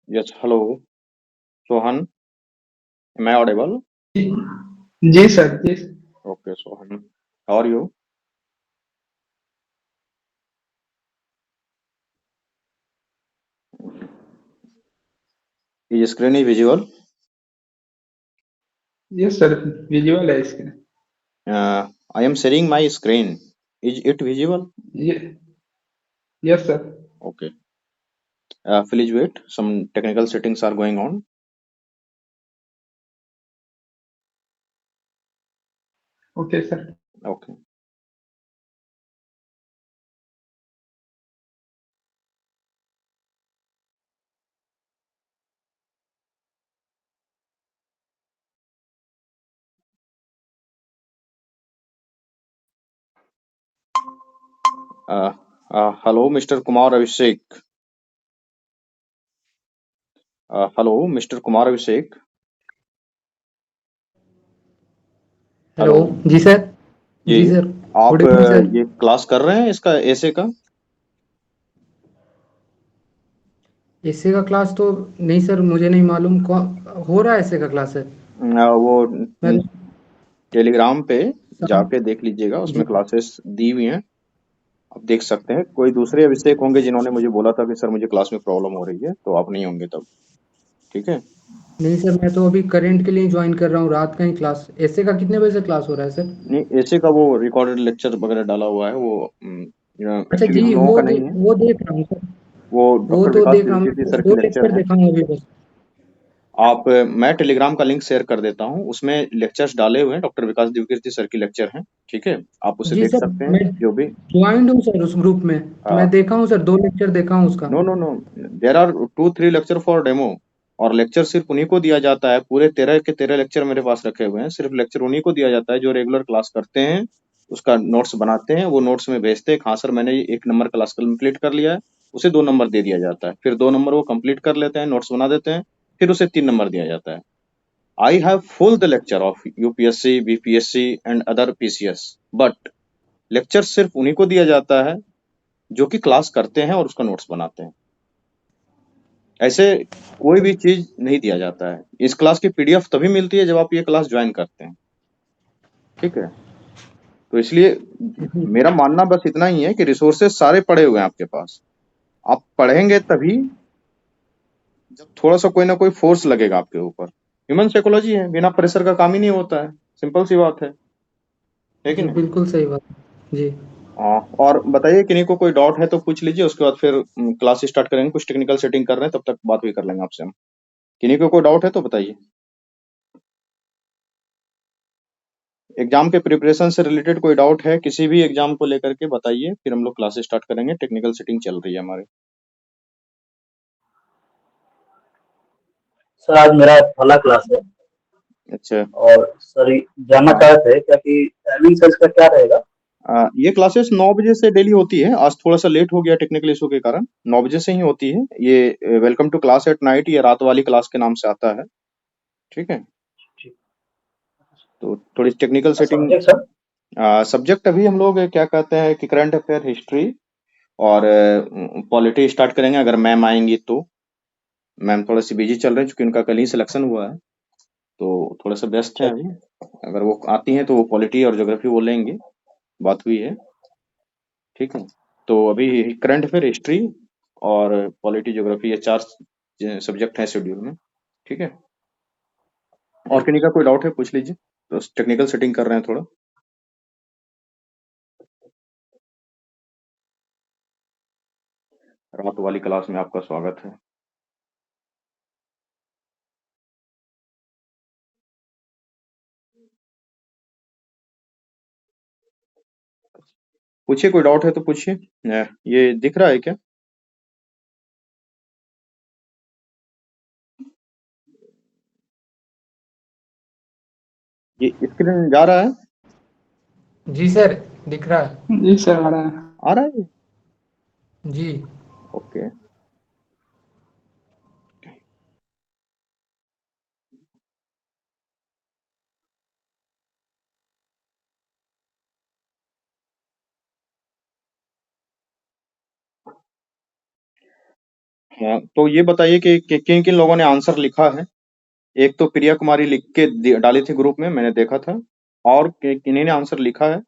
Yes, hello, Sohan. Am I audible? जी sir जी। Okay, Sohan. How are you? Is screen is visible? Yes sir, visual है इसके। I am sharing my screen. Is it visible? ये yes sir. Okay. Please wait. Some technical settings are going on. Okay sir. Okay. Uh, Hello, Mr. Kumar Abhishek. Hello, Mr. Kumar Abhishek. Hello. Hello. जी sir. जी। जी sir. Good आप evening sir. ये class कर रहे हैं इसका ऐसे का? एसए का क्लास तो नहीं सर, मुझे नहीं मालूम कौन हो रहा है एसए का क्लास सर। वो मैं टेलीग्राम पे सम- जाके देख लीजिएगा, उसमें जी क्लासेस दी हुई हैं। आप देख सकते हैं। कोई दूसरे अभिषेक होंगे जिन्होंने मुझे बोला था कि सर मुझे क्लास में प्रॉब्लम हो रही है, तो आप नहीं होंगे तब। ठीक है। नहीं सर, मैं तो अभी करंट के लिए ज्वाइन कर रहा हूँ, रात का ही क्लास। एसए का कितने बजे से क्लास हो रहा है सर? नहीं, ऐसे का वो रिकॉर्डेड लेक्चर वगैरह डाला हुआ है, वो अच्छा एक्चुअली जी, हम लोगों का नहीं है। वो देख रहा हूँ सर। वो वो डॉक्टर तो विकास देख रहा हूँ, द्विवेदी मैं सर की दो लेक्चर लेक्चर है। देखा हूँ अभी बस। आप मैं टेलीग्राम का लिंक शेयर कर देता हूँ, उसमें लेक्चर्स डाले हुए हैं, डॉक्टर विकास द्विवेदी सर की लेक्चर हैं। ठीक है, आप उसे जी देख सर, सकते हैं मैं जो भी। ज्वाइंड हूँ सर उस ग्रुप में, तो मैं देखा हूँ सर, 2 लेक्चर देखा हूँ उसका। No no no, there are 2-3 lecture for demo. और लेक्चर सिर्फ उन्हीं को दिया जाता है। पूरे 13 के 13 लेक्चर मेरे पास रखे हुए हैं। सिर्फ लेक्चर उन्हीं को दिया जाता है जो रेगुलर क्लास करते हैं, उसका नोट्स बनाते हैं, वो नोट्स में भेजते हैं। हाँ सर, मैंने ये 1 नंबर क्लास कंप्लीट कर लिया है, उसे 2 नंबर दे दिया जाता है। फिर 2 नंबर वो कंप्लीट कर लेते हैं, नोट्स बना देते हैं, फिर उसे 3 नंबर दिया जाता है। I have full the lecture of UPSC, BPSC and other PCS, but lecture सिर्फ उन्हीं को दिया जाता है जो कि क्लास करते हैं और उसका नोट्स बनाते हैं। ऐसे कोई भी चीज नहीं दिया जाता है। इस क्लास की पीडीएफ तभी मिलती है जब आप ये क्लास ज्वाइन करते हैं। ठीक है, तो इसलिए जी मेरा मानना बस इतना ही है कि रिसोर्सेस सारे पड़े हुए हैं आपके पास। आप पढ़ेंगे तभी जब थोड़ा सा कोई ना कोई फोर्स लगेगा आपके ऊपर। ह्यूमन साइकोलॉजी है, बिना प्रेशर का काम ही नहीं होता है। सिंपल सी बात है कि जी, नहीं? बिल्कुल सही बात। जी और बताइए, किन्हीं को कोई डाउट है तो पूछ लीजिए, उसके बाद फिर क्लास स्टार्ट करेंगे। कुछ टेक्निकल सेटिंग कर रहे हैं, तब तक बात भी कर लेंगे आपसे हम। किन्हीं को कोई डाउट है तो बताइए। एग्जाम के प्रिपरेशन से रिलेटेड कोई डाउट है किसी भी एग्जाम को लेकर के बताइए, फिर हम लोग क्लासेस स्टार्ट करेंगे। टेक्निकल सेटिंग चल रही है हमारी। सर आज मेरा पहला क्लास है अच्छा। और सर जानना हाँ। चाह रहे थे क्या कि टाइमिंग सर इसका क्या रहेगा। ये क्लासेस 9 बजे से डेली होती है। आज थोड़ा सा लेट हो गया टेक्निकल इशू के कारण। 9 बजे से ही होती है ये। Welcome to class at night, ये रात वाली क्लास के नाम से आता है। ठीक है, तो थोड़ी technical setting. Subject sir. Subject अभी हम लोग क्या कहते हैं कि करंट अफेयर, हिस्ट्री और पॉलिटी स्टार्ट करेंगे, अगर मैम आएंगी तो। मैम थोड़ा सी बिजी चल रहे हैं क्योंकि उनका कल ही सिलेक्शन हुआ है, तो थोड़ा सा व्यस्त अच्छा हैं अभी। अगर वो आती हैं तो वो पॉलिटी और ज्योग्राफी बोलेंगे। बात हुई है। ठीक है, तो अभी करंट अफेयर, हिस्ट्री और पॉलिटी, ज्योग्राफी, ये 4 सब्जेक्ट हैं शेड्यूल में। ठीक है, और ठीक किन्हीं का कोई डाउट है पूछ लीजिए। तो टेक्निकल सेटिंग कर रहे हैं थोड़ा। रात वाली क्लास में आपका स्वागत है। पूछिए, कोई डाउट है तो पूछिए। ये दिख रहा है क्या? ये स्क्रीन जा रहा है? जी सर, दिख रहा है। जी सर, आ रहा है। आ रहा है। जी ओके। हाँ, तो ये बताइए कि किन किन लोगों ने आंसर लिखा है। एक तो प्रिया कुमारी लिख के डाली थी ग्रुप में, मैंने देखा था। और किन्हीं ने आंसर लिखा है।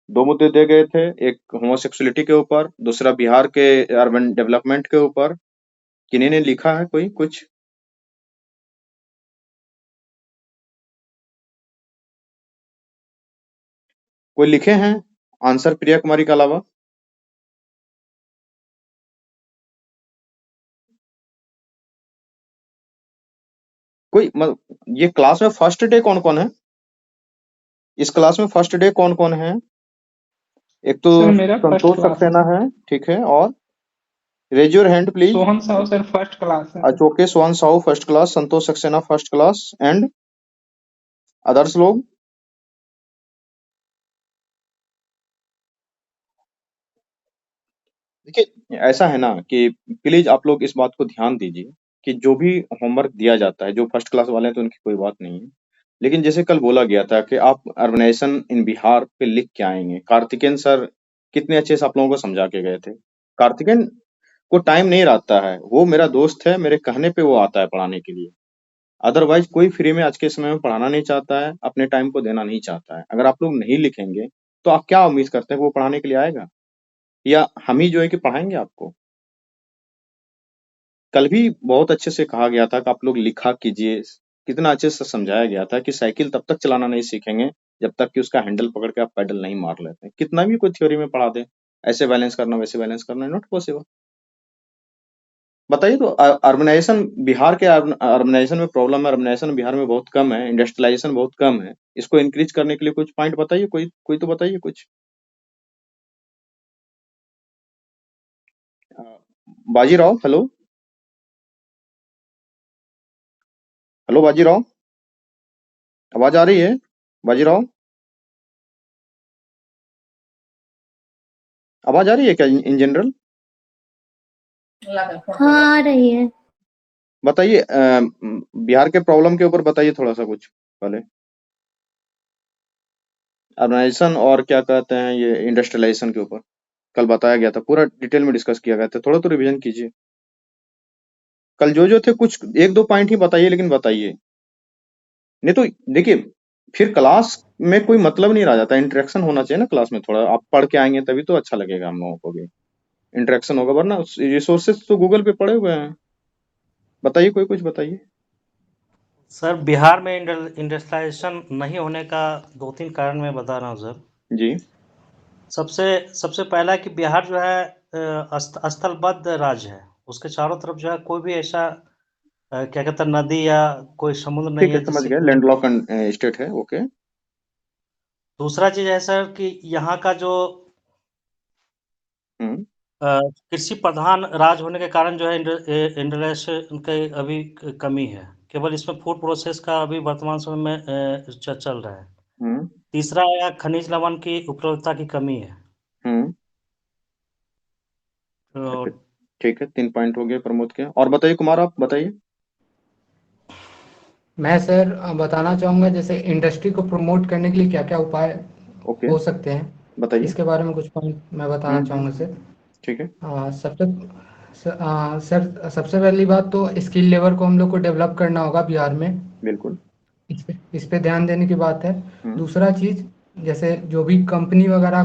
2 मुद्दे दे गए थे, एक होमोसेक्सुअलिटी के ऊपर, दूसरा बिहार के अर्बन डेवलपमेंट के ऊपर। किन्हीं ने लिखा है कोई कुछ? कोई लिखे हैं आंसर प्रिया कुमारी के अलावा? कोई ये क्लास में फर्स्ट डे कौन कौन है? इस क्लास में फर्स्ट डे कौन कौन है? एक तो सर मेरा फर्स्ट संतोष क्लास है सक्सेना सर। है, ठीक है। और raise your hand please. Sohan Sahu sir first class है सर। अचोके Sohan Sahu first class, Santosh Saxena first class, and others लोग? देखिए, ऐसा है ना कि प्लीज आप लोग इस बात को ध्यान दीजिए कि जो भी होमवर्क दिया जाता है, जो फर्स्ट क्लास वाले हैं तो उनकी कोई बात नहीं है। लेकिन जैसे कल बोला गया था कि आप अर्बनाइजेशन इन बिहार पे लिख के आएंगे। कार्तिकेयन सर कितने अच्छे से आप लोगों को समझा के गए थे। कार्तिकेयन को टाइम नहीं रहता है, वो मेरा दोस्त है, मेरे कहने पे वो आता है पढ़ाने के लिए। अदरवाइज कोई फ्री में आज के समय में पढ़ाना नहीं चाहता है, अपने टाइम को देना नहीं चाहता है। अगर आप लोग नहीं लिखेंगे तो आप क्या उम्मीद करते हैं कि वो पढ़ाने के लिए आएगा, या हम ही जो है कि पढ़ाएंगे आपको? कल भी बहुत अच्छे से कहा गया था कि आप लोग लिखा कीजिए। कितना अच्छे से समझाया गया था कि साइकिल तब तक चलाना नहीं सीखेंगे जब तक कि उसका हैंडल पकड़ के आप पैडल नहीं मार लेते। कितना भी कोई थ्योरी में पढ़ा दे, ऐसे बैलेंस करना वैसे बैलेंस करना, नॉट पॉसिबल। बताइए तो, अर्बनाइजेशन बिहार के अर्बनाइजेशन में प्रॉब्लम है, अर्बनाइजेशन बिहार में बहुत कम है, इंडस्ट्रियलाइजेशन बहुत कम है। इसको इंक्रीज करने के लिए कुछ पॉइंट बताइए, कोई कोई तो बताइए कुछ। अ, बाजीराव, हेलो हेलो बाजीराव, आवाज आ रही है बाजीराव? आवाज आ रही है क्या इन जनरल? हाँ आ रही है। बताइए, बिहार के प्रॉब्लम के ऊपर बताइए थोड़ा सा कुछ पहले। अर्बनाइजेशन और क्या कहते हैं ये इंडस्ट्रियलाइजेशन के ऊपर कल बताया गया था, पूरा डिटेल में डिस्कस किया गया था। थोड़ा तो रिवीजन कीजिए। कल जो थे कुछ एक दो पॉइंट ही बताइए, लेकिन बताइए। नहीं तो देखिए, फिर क्लास में कोई मतलब नहीं रह जाता। इंटरेक्शन होना चाहिए ना क्लास में, थोड़ा आप पढ़ के आएंगे तभी तो अच्छा लगेगा हम लोगों को भी। इंटरेक्शन होगा, वरना रिसोर्सेज तो गूगल पे पड़े हुए हैं। बताइए, कोई कुछ बताइए। सर बिहार में इंडस्ट्रियलाइजेशन नहीं होने का 2-3 कारण मैं बता रहा हूँ सर। जी। सबसे पहला कि बिहार जो है स्थलबद्ध राज्य है। उसके चारों तरफ जो है कोई भी ऐसा क्या कहते हैं नदी या कोई समुद्र नहीं ठीक है, है समझ जिससे गए, कि लैंडलॉक स्टेट है, ओके। दूसरा चीज है सर कि यहाँ का जो हम्म। कृषि प्रधान राज्य होने के कारण जो है इंडस्ट्रियलाइजेशन की अभी कमी है। केवल इसमें फूड प्रोसेस का अभी वर्तमान समय में चल रहा है। हम्म। तीसरा है खनिज लवण की उपलब्धता की कमी है। हम्म। तो अच्छा, ठीक है, 3 पॉइंट हो गए प्रमोद के। और बताइए कुमार, आप बताइए। मैं सर बताना चाहूँगा जैसे इंडस्ट्री को प्रमोट करने के लिए क्या क्या उपाय ओके, हो सकते हैं, बताइए। इसके बारे में कुछ पॉइंट मैं बताना चाहूँगा सर। ठीक है। सर सबसे पहली बात तो स्किल लेवल को हम लोग को डेवलप करना होगा बिहार में। बिल्कुल। इस पे ध्यान देने की बात है। हम्म। दूसरा चीज़, जैसे जो भी कंपनी वगैरह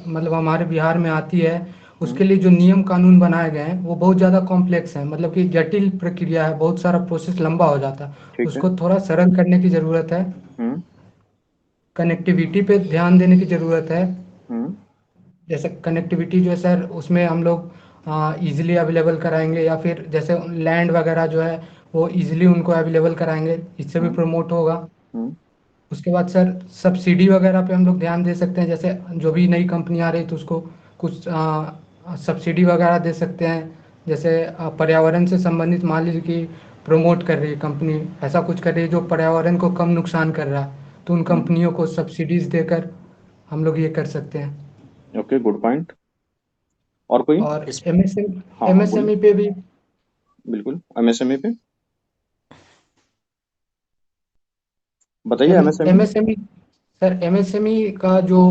मतलब हमारे बिहार में आती है, हम्म। उसके लिए जो नियम कानून बनाए गए हैं वो बहुत ज़्यादा कॉम्प्लेक्स है, मतलब कि जटिल प्रक्रिया है, बहुत सारा प्रोसेस लंबा हो जाता है। ठीक है। उसको थोड़ा सरल करने की ज़रूरत है। हम्म। कनेक्टिविटी पे ध्यान देने की ज़रूरत है। हम्म। जैसे कनेक्टिविटी जो है सर, उसमें हम लोग इजीली अवेलेबल कराएंगे, या फिर जैसे लैंड वगैरह जो है वो इजीली उनको अवेलेबल कराएंगे, इससे भी हम्म। प्रमोट होगा। हम्म। उसके बाद सर सब्सिडी वगैरह पे हम लोग ध्यान दे सकते हैं। जैसे जो भी नई कंपनी आ रही है तो उसको कुछ सब्सिडी वगैरह दे सकते हैं। जैसे पर्यावरण से संबंधित मान लीजिए कि प्रमोट कर रही है कंपनी, ऐसा कुछ कर रही है जो पर्यावरण को कम नुकसान कर रहा है, तो उन हम्म। कंपनियों को सब्सिडीज देकर हम लोग ये कर सकते हैं। Okay, good point. और कोई? और इस हाँ हाँ, बोलिए। एमएसएमई पे भी बिल्कुल, एमएसएमई पे बताइए, एमएसएमई। एमएसएमई सर, एमएसएमई का जो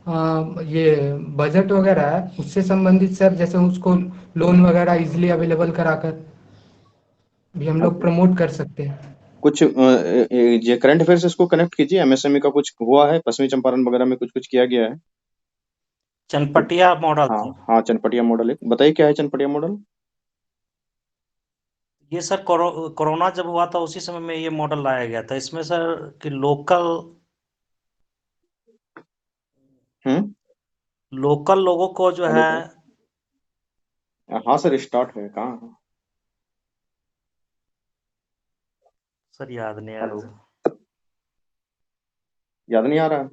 ये बजट वगैरह है उससे संबंधित सर, जैसे उसको लोन वगैरह इजीली अवेलेबल कराकर भी हम लोग प्रमोट कर सकते हैं। कुछ ये करंट अफेयर से इसको कनेक्ट कीजिए। एमएसएमई का कुछ हुआ है, पश्चिमी चंपारण वगैरह में कुछ कुछ किया गया है। चनपटिया मॉडल हाँ सर। हाँ, चनपटिया मॉडल है, बताइए क्या है चनपटिया मॉडल। ये सर कोरोना जब हुआ था उसी समय में ये मॉडल लाया गया था। इसमें सर कि हम्म, लोकल लोगों को जो हेलो है। सर, हाँ सर, स्टार्ट है कहाँ है? सर याद नहीं आ हेलो, रहा। याद नहीं आ रहा है?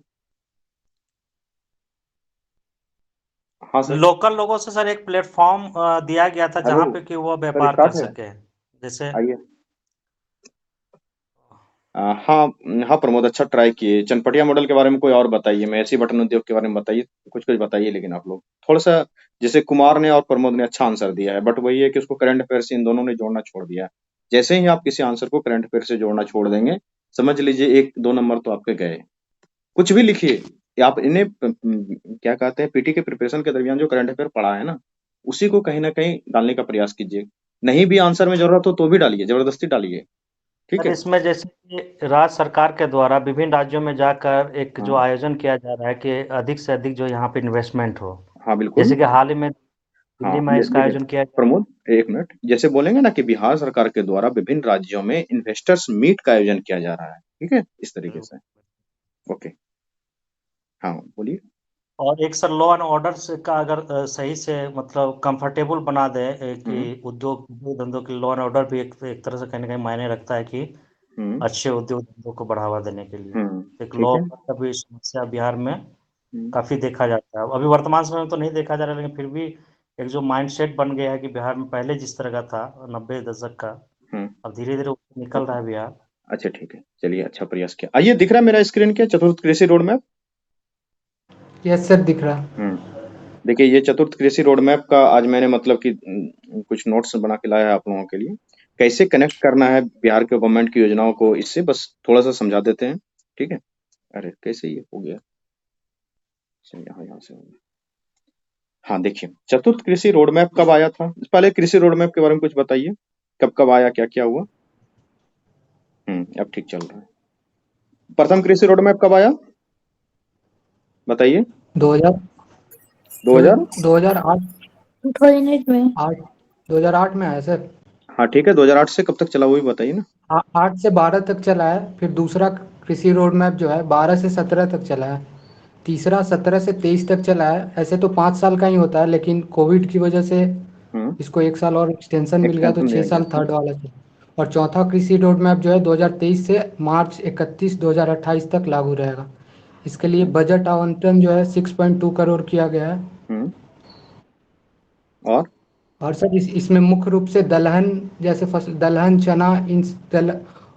हाँ सर। लोकल लोगों से सर एक प्लेटफॉर्म दिया गया था हेलो जहाँ पे कि वो सर, व्यापार कर स्टार्ट है, सके। जैसे आइए। हाँ हाँ प्रमोद, अच्छा ट्राई किए। चनपटिया मॉडल के बारे में कोई और बताइए, मैं ऐसी बटन उद्योग के बारे में बताइए, कुछ कुछ बताइए। लेकिन आप लोग थोड़ा सा, जैसे कुमार ने और प्रमोद ने अच्छा आंसर दिया है, बट वही है कि उसको करंट अफेयर से इन दोनों ने जोड़ना छोड़ दिया है। जैसे ही आप किसी आंसर को करंट अफेयर से जोड़ना छोड़ देंगे, समझ लीजिए 1-2 नंबर तो आपके गए। कुछ भी लिखिए, आप इन्हें क्या कहते हैं, पीटी के प्रिपरेशन के दरमियान जो करंट अफेयर पढ़ा है ना, उसी को कहीं ना कहीं डालने का प्रयास कीजिए। नहीं भी आंसर में जरूरत हो तो भी डालिए, जबरदस्ती डालिए, ठीक सर है। इसमें जैसे कि राज्य सरकार के द्वारा विभिन्न राज्यों में जाकर एक जो हाँ आयोजन किया जा रहा है कि अधिक से अधिक जो यहाँ पे इन्वेस्टमेंट हो। हाँ बिल्कुल। जैसे कि हाल ही में हाँ दिल्ली में इसका देखिए आयोजन किया गया। प्रमोद, एक मिनट, जैसे बोलेंगे ना कि बिहार सरकार के द्वारा विभिन्न राज्यों में इन्वेस्टर्स मीट का आयोजन किया जा रहा है, ठीक है, इस तरीके से। ओके, हाँ बोलिए। और एक सर लॉ एंड ऑर्डर से का अगर सही से मतलब कंफर्टेबल बना दे हम्म कि उद्योग धंधों के लॉ एंड ऑर्डर भी एक तरह से कहीं ना कहीं मायने रखता है कि हम्म अच्छे उद्योग धंधों को बढ़ावा देने के लिए। एक ठीक लॉ है। का भी समस्या बिहार में हम्म, काफी देखा जाता है। अभी वर्तमान समय में तो नहीं देखा जा रहा, लेकिन फिर भी एक जो माइंडसेट बन गया है कि बिहार में पहले जिस तरह का था 90 दशक का, हम्म, अब धीरे धीरे निकल रहा है बिहार। अच्छा ठीक है, चलिए, अच्छा प्रयास किया। आइए, दिख रहा है मेरा स्क्रीन क्या, चतुर्थ कृषि रोड मैप। यस सर, दिख रहा। देखिए, ये चतुर्थ कृषि रोड मैप का आज मैंने मतलब कि कुछ नोट्स बना के लाया है आप लोगों के लिए। कैसे कनेक्ट करना है बिहार के गवर्नमेंट की योजनाओं को, इससे बस थोड़ा सा समझा देते हैं, ठीक है। अरे कैसे ये हो गया, चलिए यहाँ यहाँ से हो गया। हाँ देखिए, चतुर्थ कृषि रोड मैप कब आया था, पहले कृषि रोड मैप के बारे में कुछ बताइए, कब कब आया, क्या क्या हुआ। अब ठीक चल रहा है। प्रथम कृषि रोड मैप कब आया, बताइए। 2000 2000, 2008 2008 में 2008 में आया सर। हाँ ठीक है, 2008 से कब तक चला वो भी बताइए ना। 8 से 12 तक चला है, फिर दूसरा कृषि रोड मैप जो है 12 से 17 तक चला है, तीसरा 17 से 23 तक चला है। ऐसे तो 5 साल का ही होता है, लेकिन कोविड की वजह से हम्म इसको 1 साल और एक्सटेंशन मिल गया, तो एक्सटेंशन 6 दिया साल गया। थर्ड वाला चला। और चौथा कृषि रोड मैप जो है 2023 से मार्च 31 2028 तक लागू रहेगा। इसके लिए हम्म बजट आवंटन जो है 6.2 करोड़ किया गया है। हम्म, और और सर इसमें मुख्य रूप से दलहन जैसे फसल, दलहन, चना, इन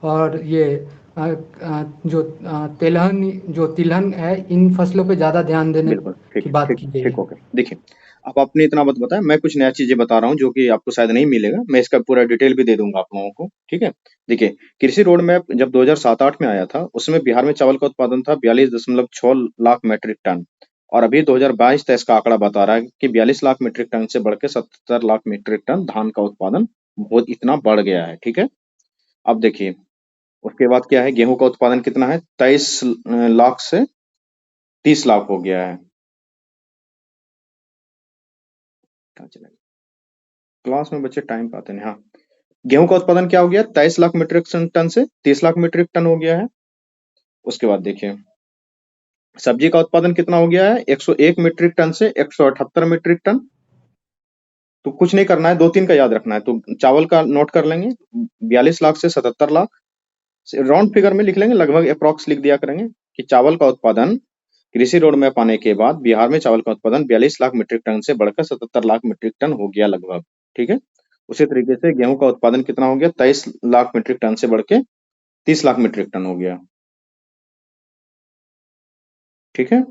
और ये तिलहन, जो तिलहन है, इन फसलों पे ज़्यादा ध्यान देने बिल्कुल ठीक की है, बात ठीक की गई ठीक, है। ओके। देखिए, अब आपने इतना मत बताया, मैं कुछ नया चीजें बता रहा हूँ जो कि आपको शायद नहीं मिलेगा, मैं इसका पूरा डिटेल भी दे दूंगा आप लोगों को, ठीक है। देखिए, कृषि रोड मैप जब 2007-8 में आया था, उसमें बिहार में चावल का उत्पादन था 42.6 लाख मीट्रिक टन, और अभी 2022-23 का आंकड़ा बता रहा है कि 42 लाख मीट्रिक टन से बढ़ के 70 लाख मीट्रिक टन धान का उत्पादन बहुत इतना बढ़ गया है, ठीक है। अब देखिए, उसके बाद क्या है, गेहूं का उत्पादन कितना है, 23 लाख से 30 लाख हो गया है। कहाँ चला गया? क्लास में बच्चे टाइम पाते नहीं, हाँ। गेहूं का उत्पादन क्या हो गया, 23 लाख मीट्रिक टन से 30 लाख मीट्रिक टन हो गया है। उसके बाद देखिए, सब्जी का उत्पादन कितना हो गया है, 101 मीट्रिक टन से 178 मीट्रिक टन। तो कुछ नहीं करना है, 2-3 का याद रखना है, तो चावल का नोट कर लेंगे, 42 लाख से 77 लाख, राउंड फिगर में लिख लेंगे, लगभग अप्रॉक्स लिख दिया करेंगे कि चावल का उत्पादन कृषि रोड मैप आने के बाद बिहार में चावल का उत्पादन 42 लाख मीट्रिक टन से बढ़कर 77 लाख मीट्रिक टन हो गया लगभग, ठीक है। उसी तरीके से गेहूं का उत्पादन कितना हो गया, 23 लाख मीट्रिक टन से बढ़ के 30 लाख मीट्रिक टन हो गया, ठीक है।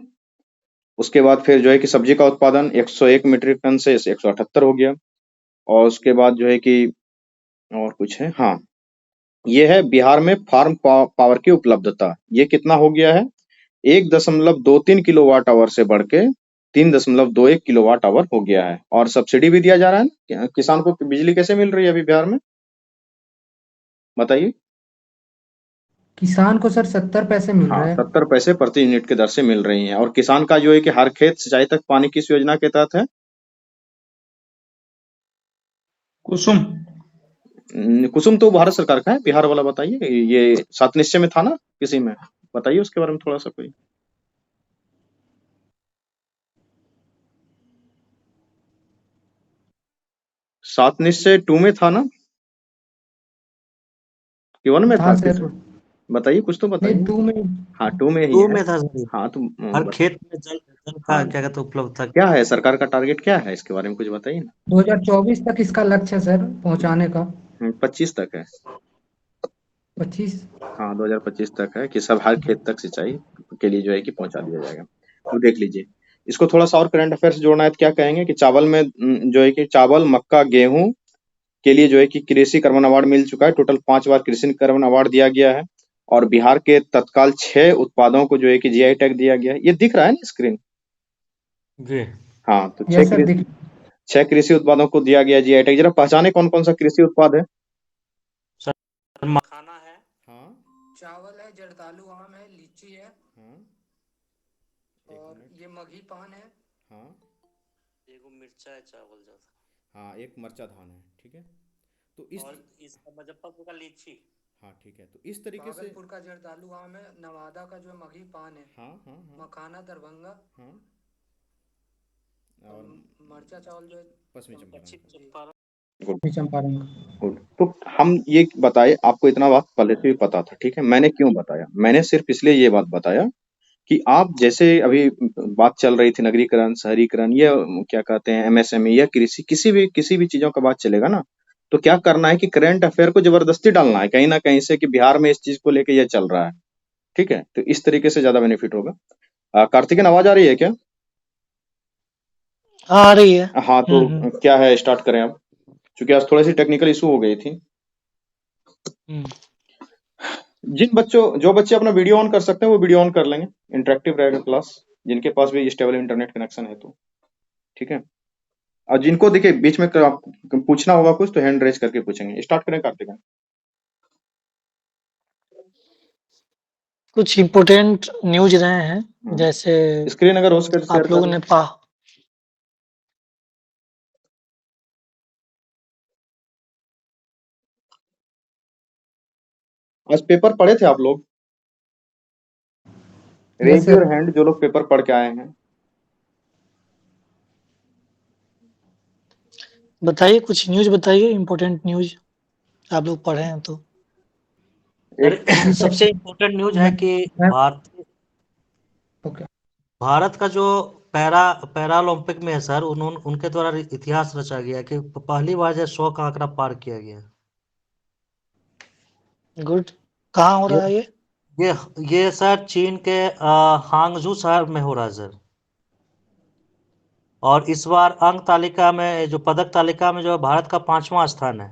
उसके बाद फिर जो है कि सब्जी का उत्पादन 101 मीट्रिक टन से 178 हो गया। और उसके बाद जो है कि और कुछ है, हाँ, ये है बिहार में फार्म पावर की उपलब्धता, ये कितना हो गया है, 1.23 किलोवाट आवर से बढ़ के 3.21 किलोवाट आवर हो गया है। और सब्सिडी भी दिया जा रहा है ना। किसान को बिजली कैसे मिल रही है अभी बिहार में, बताइए। किसान को सर 70 पैसे मिल हाँ, रहे हैं। 70 पैसे प्रति यूनिट के दर से मिल रही हैं। और किसान का जो है कि हर खेत सिंचाई तक पानी किस योजना के तहत है? कुसुम। कुसुम तो भारत सरकार का है, बिहार वाला बताइए। ये 7 निश्चय में था ना किसी में, बताइए उसके बारे में थोड़ा सा कोई। 7 निश्चय 2 में था ना कि 1 में था? हाँ सर, किसमें? बताइए, कुछ तो नहीं बताइए। 2 में। हाँ, 2 में ही टू है। में था सर। हाँ तो हर खेत में जल का हाँ, क्या कहते हैं उपलब्ध था। क्या है सरकार का टारगेट, क्या है इसके बारे में कुछ बताइए ना। 2024 तक इसका लक्ष्य है सर पहुंचाने का। 25 तक है। 25। हाँ, 2025 तक है कि सब हर खेत तक सिंचाई के लिए जो है कि पहुंचा दिया जाएगा। अब देख लीजिए, इसको थोड़ा सा और करंट अफेयर्स जोड़ना है तो क्या कहेंगे कि चावल में जो है कि चावल, मक्का, गेहूं के लिए जो है कि कृषि कर्मण अवार्ड मिल चुका है। टोटल 5 बार कृषि कर्मण अवार्ड दिया गया है। और बिहार के तत्काल 6 उत्पादों को जो है कि जीआई टैग दिया गया है। ये दिख रहा है ना स्क्रीन? जी हाँ, तो यस सर, दिख 6 कृषि उत्पादों को दिया गया जीआई टैग। जरा पहचाने कौन कौन सा कृषि उत्पाद है? सर, मखाना है, हाँ, चावल है, जर्दालू आम है, लीची है, हाँ, और ये मघी पान है। हाँ, एगो मिर्चा है, चावल जो था। हाँ, एक मरचा धान है। ठीक है, तो इस और इसका मुजफ्फरपुर का लीची। हाँ ठीक है, तो इस तरीके से भागलपुर का जर्दालू आम है, नवादा का जो मघी पान है, हाँ, हाँ, हाँ, मखाना दरभंगा, हाँ, और और मरचा चावल जो है पश्चिमी चंपारण पश्चिम का। चंपारण। गुड, चंपारण का। गुड। तो हम ये बताए, आपको इतना बात पहले से भी पता था। ठीक है, मैंने क्यों बताया? मैंने सिर्फ इसलिए ये बात बताया कि आप जैसे अभी बात चल रही थी नगरीकरण, शहरीकरण, या क्या कहते हैं एमएसएमई या कृषि, किसी भी चीजों का बात चलेगा ना, तो क्या करना है कि करंट अफेयर को जबरदस्ती डालना है कहीं ना कहीं से कि बिहार में इस चीज को लेके ये चल रहा है। ठीक है, तो इस तरीके से ज्यादा बेनिफिट होगा। कार्तिकेयन, आवाज आ रही है क्या? आ रही है। हाँ, तो क्या है, स्टार्ट करें अब, क्योंकि आज थोड़ी सी टेक्निकल इशू हो गई थी। जो बच्चे अपना वीडियो ऑन कर सकते हैं वो वीडियो ऑन कर लेंगे, इंटरेक्टिव रहेगा क्लास, जिनके पास भी स्टेबल इंटरनेट कनेक्शन है तो। ठीक है, और जिनको देखिए बीच में पूछना होगा कुछ तो हैंड रेज करके पूछेंगे। स्टार्ट करें कार्तिकेयन। कुछ इम्पोर्टेंट न्यूज रहे हैं, जैसे स्क्रीन अगर हो सके तो शेयर आप लोगों कर ने लें। आज पेपर पढ़े थे आप लोग? रेज योर हैंड जो लोग पेपर पढ़ के आए हैं। बताइए, कुछ न्यूज बताइए, इम्पोर्टेंट न्यूज आप लोग पढ़े हैं तो। सबसे इम्पोर्टेंट न्यूज है कि भारत का जो पैरा ओलंपिक में है सर, उनके द्वारा इतिहास रचा गया कि पहली बार जो 100 का आंकड़ा पार किया गया। गुड। कहाँ हो रहा है ये? ये सर चीन के हांगझू शहर में हो रहा है सर। और इस बार अंक तालिका में, जो पदक तालिका में, जो है भारत का 5वां स्थान है।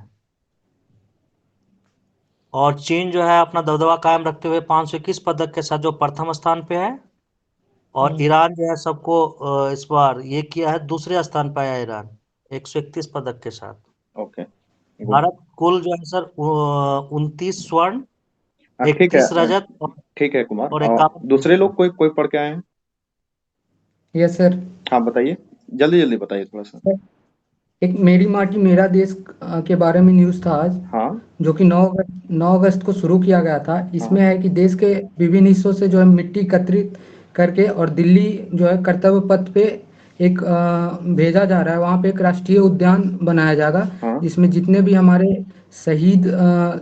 और चीन जो है अपना दबदबा कायम रखते हुए 521 पदक के साथ जो प्रथम स्थान पे है। और ईरान जो है सबको इस बार ये किया है, दूसरे स्थान पे आया ईरान 131 पदक के साथ। ओके, भारत कुल जो है सर 29 स्वर्ण, ठीक है, 31 रजत ठीक है कुमार। और और 51 दूसरे लोग कोई पढ़ के आए हैं? Yes sir. हाँ बताइए, जल्दी जल्दी बताइए थोड़ा सा। एक मेरी माटी मेरा देश के बारे में न्यूज़ था आज, हाँ, जो कि 9 अगस्त को शुरू किया गया था। इसमें है कि देश के विभिन्न हिस्सों से जो है मिट्टी एकत्रित करके और दिल्ली जो है कर्तव्य पथ पे एक भेजा जा रहा है। वहाँ पे एक राष्ट्रीय उद्यान बनाया जाएगा, जिसमें जितने भी हमारे शहीद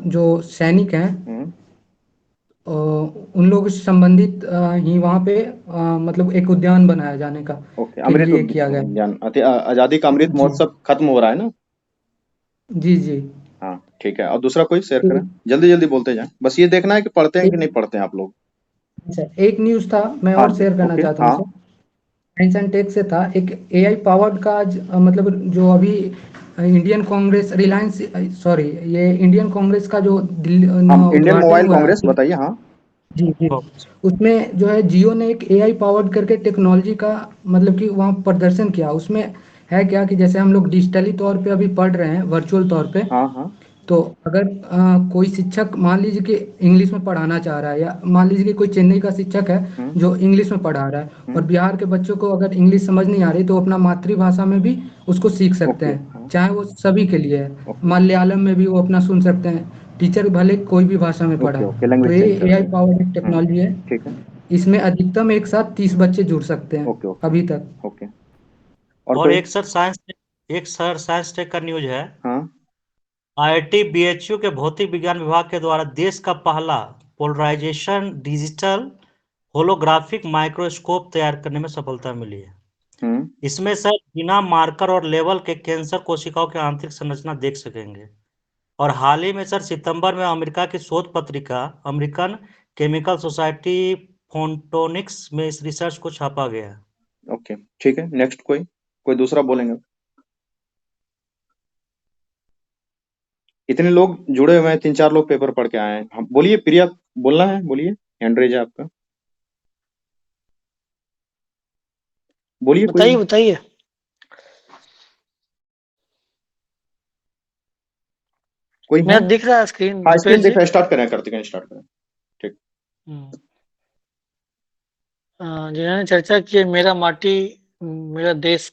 जो सैनिक हैं उन लोगों से संबंधित ही वहाँ पे मतलब एक उद्यान बनाया जाने का के अमृत लिए किया गया। उद्यान, आजादी का अमृत महोत्सव खत्म हो रहा है ना? जी जी। हाँ ठीक है, और दूसरा कोई शेयर करें, जल्दी जल्दी बोलते जाएं। बस ये देखना है कि पढ़ते हैं कि नहीं पढ़ते हैं आप लोग। अच्छा, एक न्यूज़ था मैं हाँ और शेयर करना ओके, चाहता हूँ सर। साइंस एंड टेक से था, एक एआई पावर्ड का मतलब जो अभी इंडियन कांग्रेस रिलायंस सॉरी ये इंडियन कांग्रेस का जो इंडियन उद्घाटन मोबाइल हुआ है। कांग्रेस बताइए। हाँ जी जी। उसमें जो है जियो ने एक एआई पावर्ड करके टेक्नोलॉजी का मतलब कि वहाँ प्रदर्शन किया। उसमें है क्या कि जैसे हम लोग डिजिटली तौर पे अभी पढ़ रहे हैं वर्चुअल तौर पे, हाँ हाँ तो अगर कोई शिक्षक मान लीजिए कि इंग्लिश में पढ़ाना चाह रहा है, या मान लीजिए कि कोई चेन्नई का शिक्षक है जो इंग्लिश में पढ़ा रहा है और बिहार के बच्चों को अगर इंग्लिश समझ नहीं आ रही तो अपना मातृभाषा में भी उसको सीख सकते ओके हैं, हाँ चाहे वो सभी के लिए है। ओके मलयालम में भी वो अपना सुन सकते हैं, टीचर भले कोई भी भाषा में ओके पढ़ाए। ओके तो लैंग्वेज ये चेंज कर एआई सकते पावर्ड एक हैं। टेक्नोलॉजी है। ठीक है। इसमें अधिकतम एक साथ 30 बच्चे जुड़ सकते हैं ओके ओके अभी तक। ओके और और कोई? एक सर साइंस टेक का न्यूज है। हाँ आईआईटी बीएचयू के भौतिक विज्ञान विभाग के द्वारा देश का पहला पोलराइजेशन डिजिटल होलोग्राफिक माइक्रोस्कोप तैयार करने में सफलता मिली है। इसमें सर बिना मार्कर और लेवल के कैंसर कोशिकाओं की आंतरिक संरचना देख सकेंगे। और हाल ही में सर सितंबर में अमेरिका की शोध पत्रिका अमेरिकन केमिकल सोसाइटी फोटोनिक्स में इस रिसर्च को छापा गया है। ओके ठीक है। नेक्स्ट कोई दूसरा बोलेंगे? इतने लोग जुड़े हुए हैं, 3-4 लोग पेपर पढ़ के आए हैं। हम बोलिए, प्रिया बोलना है, बोलिए, हैंड रेज है आपका, बोलिए बताइए कोई। बताइए। कोई है? मेरा दिख रहा है स्क्रीन हाँ स्क्रीन पेज। दिख रहा है। स्टार्ट करें, कार्तिक स्टार्ट करें। ठीक। जिन्होंने चर्चा की है, मेरा माटी मेरा देश